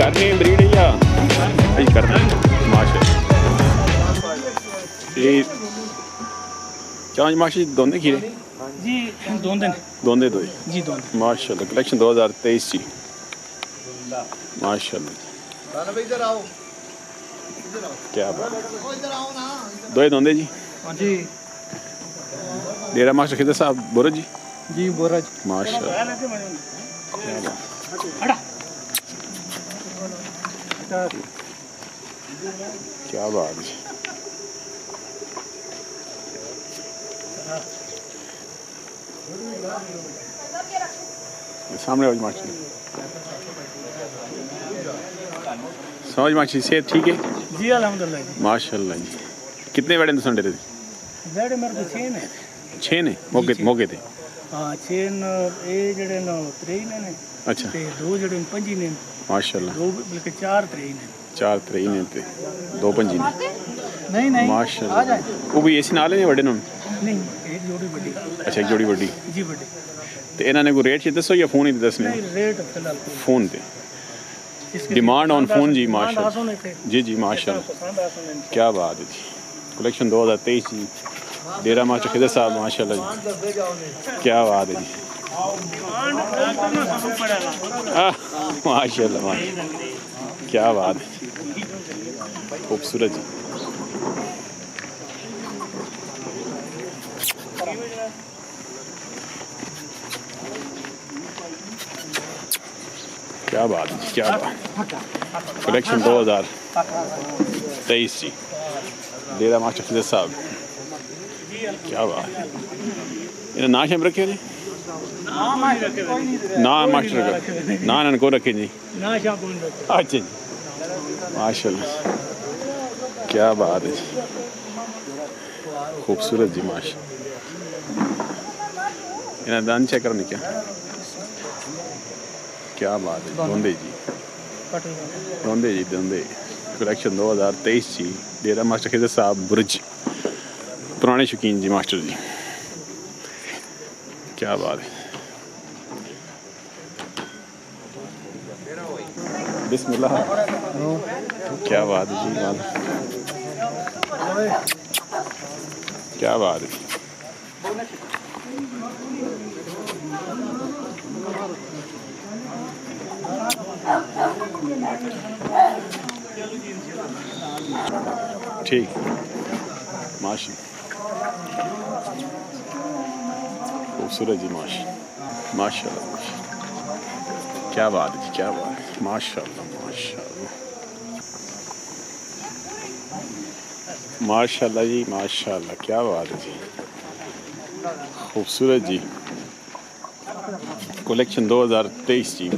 करनी ब्रीड या करना माशा ये चांज माशी दोंदे खीरे जी दोंदे दोंदे दो जी दोंदे माशाल्लाह कलेक्शन 2023 जी माशाल्लाह क्या बात दो दोंदे जी जी डेरा मास्टर खिदर साहब बोरज जी बोरज माशाल्लाह क्या बात है सामने वाली माछी समझ माछी सेहत ठीक है जी अल्हम्दुलिल्लाह जी माशाल्लाह जी कितने बड़े ने संडे जेड़े मेरे को 6 ने 6 ने मौके थे हां 6 ए जेड़े न 3 ने अच्छा ते 2 जेड़े 5 ने माशाल्लाह 2 बल्कि 4 3 ने 4 3 ने ते 2 5 ने नहीं माशाल्लाह वो भी ऐसे नाले ने बड़े नहीं एक जोड़ी बड़ी अच्छा एक जोड़ी बड़ी जी बड़ी ते इन्होंने को रेट दसो या फोन ही दसने नहीं रेट फिलहाल फोन पे डिमांड ऑन फोन जी माशाल्लाह जी जी माशाल्लाह क्या बात है जी कलेक्शन 2023 जी डेरा मास्टर खिदर साहब माशाल्लाह जी क्या बात है जी माशाल्लाह क्या बात है खूबसूरत जी क्या बात है क्या बात कलेक्शन 2023 जी डेरा मास्टर खिदर साहब क्या बात है इन्हें ना शेम रखे जी ना मास्टर ना को रखे जी अच्छा जी माशाल्लाह क्या बात है खूबसूरत जी माशा इन्हें दान चेक करने क्या बात है दोंदे जी दोंदे कलेक्शन 2023 जी डेरा मास्टर खिदर साहब बुर्ज पुराने शौकीन जी मास्टर जी क्या बात है बिस्मिल्लाह क्या बात है जी क्या बात है ठीक माशा खूबसूरत जी माशाल्लाह क्या बात है क्या बात है माशाल्लाह माशाल्लाह जी माशाल्लाह क्या बात है जी खूबसूरत जी कलेक्शन 2023 जी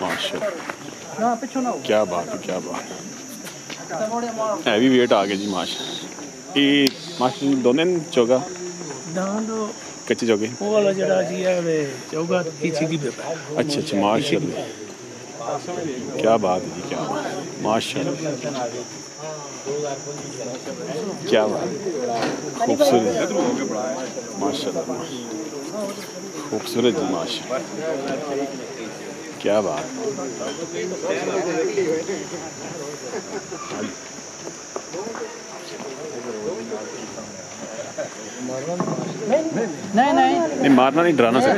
माशाल्लाह क्या बात है क्या बात हैवी वेट आ गया जी माशा ये माशा दोनों चौगा कच्चे चौगे वो वाला जड़ा जी है वे चौगा पीछे की पे अच्छा अच्छा माशाल्लाह क्या बात है जी क्या बात माशाल्लाह क्या बात खूबसूरत माशाल्लाह खूबसूरत जी माशाल्लाह क्या बात नहीं मारना नहीं डराना सर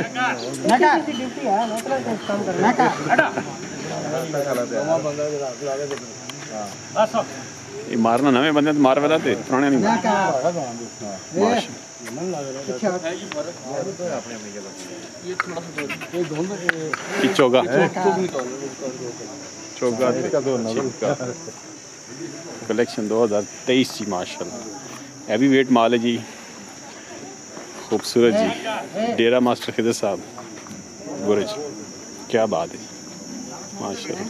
ये मारना नवे बंदे तो मार वाला थे पुराने नहीं चौगा चौगा कलेक्शन 2023 जी माशाल्लाह हैवी वेट माल है जी खूबसूरत जी डेरा मास्टर खिदर साहब गुरज क्या बात है माशाल्लाह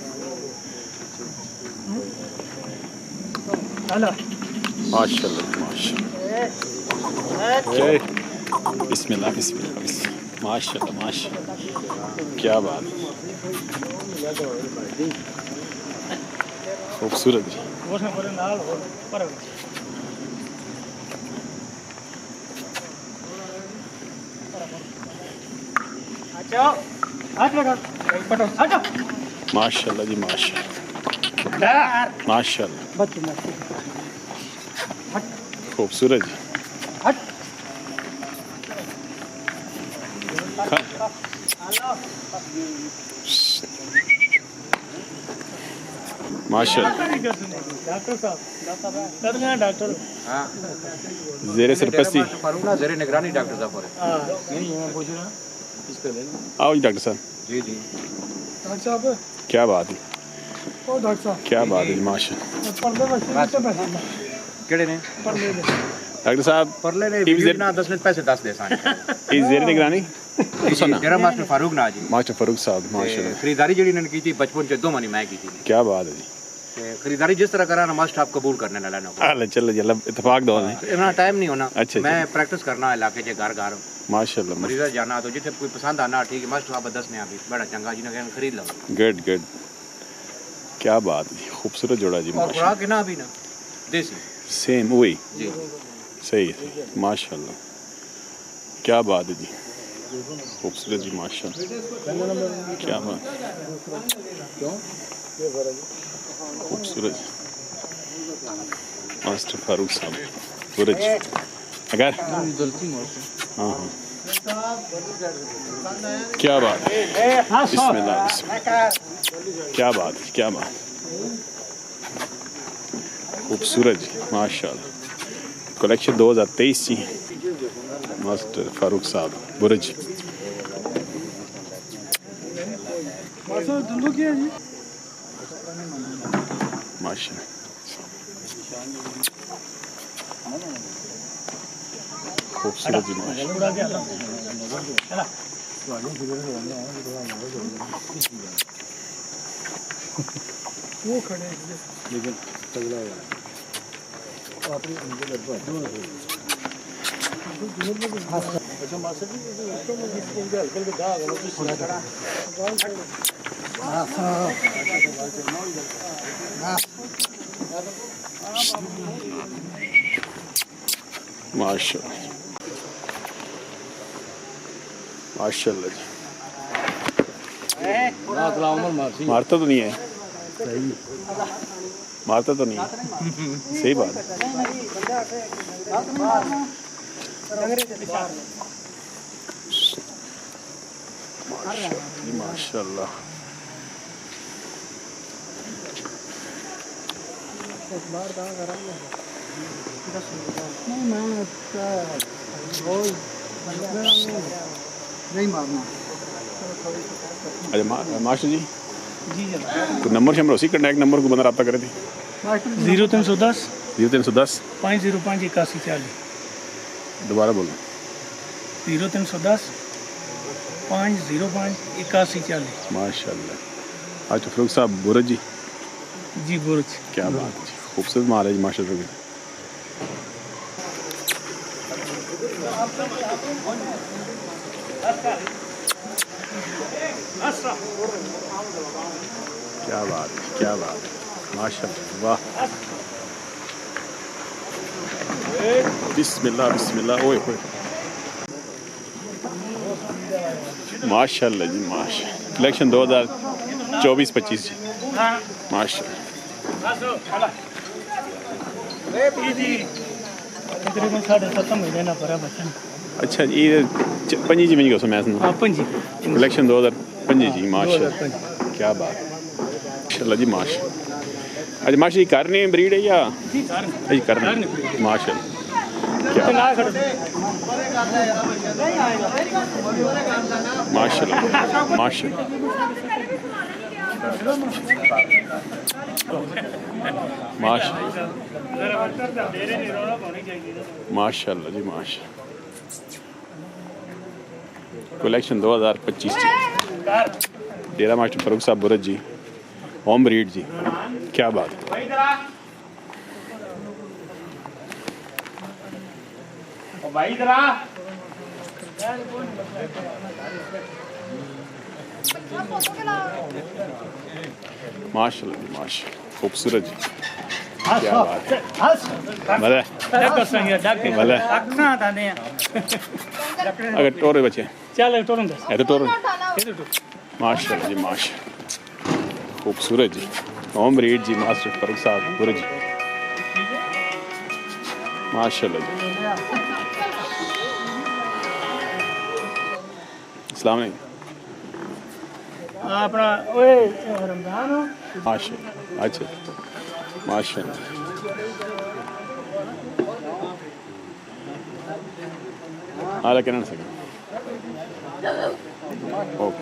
माशाल्लाह माशाल्लाह बिस्मिल्लाह बिस्मिल्लाह माशाल्लाह माशाल्लाह क्या बात है खूबसूरत जी माशाल्लाह जी माशाल्लाह माशाल्लाह खूबसूरत जी। माशाल्लाह डॉक्टर साहब कर गए डॉक्टर ज़ेरे सरपस्ती फारूक ना ज़ेरे निगरानी डॉक्टर साहब पर हाँ नहीं मैं पूछ रहा इसका ले आओ जी डॉक्टर साहब। जी जी डॉक्टर साहब क्या बात है, ओ डॉक्टर साहब क्या बात है जी माशाल्लाह। पर्दे बस केड़े ने पर्दे डॉक्टर साहब परले ने टीवी वीडियो ना 10 मिनट पैसे 10 दे सान इस ज़ेरे निगरानी सुना तेरा मास्टर फारूक ना जी मास्टर फारूक साहब माशाल्लाह। खरीदारी जड़ी ने की थी बचपन से 2 महीने मैं की थी क्या बात है जी। खरीदारी जिस तरह करा ना मास्टर आप कबूल करने ना लेना अल्लाह चलो जी अल्लाह इत्तेफाक दो ने इतना टाइम नहीं होना अच्छा, मैं प्रैक्टिस करना इलाके के घर घर माशाल्लाह मरीजा जाना तो जिथे कोई पसंद आना ठीक है मास्टर साहब 10 ने अभी बड़ा चंगा जी ने खरीद लो गुड गुड क्या बात है, खूबसूरत जोड़ा जी और माशाल्लाह। खुराक है ना अभी ना देसी सेम वही जी सही है माशाल्लाह। क्या बात है जी, खूबसूरत जी माशाल्लाह। क्या बात खूबसूरत मास्टर फारूक साहब सूरज अगर हाँ हाँ क्या बात है, बिस्मिल्लाह बिस्मिल्लाह। क्या बात है, क्या बात खूबसूरत जी माशाल्लाह। कलेक्शन 2023 जी मास्टर फारूक साहब बुरज। माशाल्लाह खूबसूरत जी माशाल्लाह। वो खड़े लेकिन तगड़ा है अच्छा मास्टर जी इसको हल्के हल्के दाग है माशाल्लाह माशाल्लाह जी। मारता तो नहीं है, मारता तो नहीं है, सही बात है। माशाल्लाह नहीं मारना अच्छा मास्टर जी जी तो नंबर शंबर उसी कॉन्टैक्ट नंबर को बंदा रब्ता करे थे 0310 0310 505 8140 दोबारा बोलो 0310 505 8140 माशाल्लाह। अच्छा फरूक साहब बुरज जी जी बुर्ज क्या बात है जी, खूबसूरत माल है जी माशाल्लाह। क्या बात है, क्या बात है माशाल्लाह वाह। बिस्मिल्लाह बिस्मिल्लाह ओए होए माशाल्लाह जी माशाल्लाह। कलेक्शन 2024-25 जी माशाल्लाह। तकरीबन 7.5 महीने ना परा बचन अच्छा जी ये 5 जी में को मैं सुना अपन जी कलेक्शन 2005 जी माशाल्लाह। क्या बात माशाल्लाह जी माशाल्लाह। अच्छा माशा जी करने ब्रीड है या जी करने माशाल्लाह। क्या माशाल्लाह माशाल्लाह माशाल्लाह जी माशाल्लाह। कलेक्शन 2025 जी डेरा मास्टर फारूक साहब बुरज जी होम ब्रीड जी। क्या बात है माशाल्लाह जी माशाल्लाह खूबसूरत जी। क्या बात है भले भले अगर टोरे बचे चल टोरन दस है तो टोरे माशाल्लाह जी माशाल्लाह खूबसूरत जी। होम रीड जी मास्टर फरूक साहब गुरु जी माशाल्लाह जी। अस्सलाम वालेकुम। अपना ओए रमजान हो माशाल्लाह अच्छा माशाल्लाह। हाँ लेकिन ना सके ओके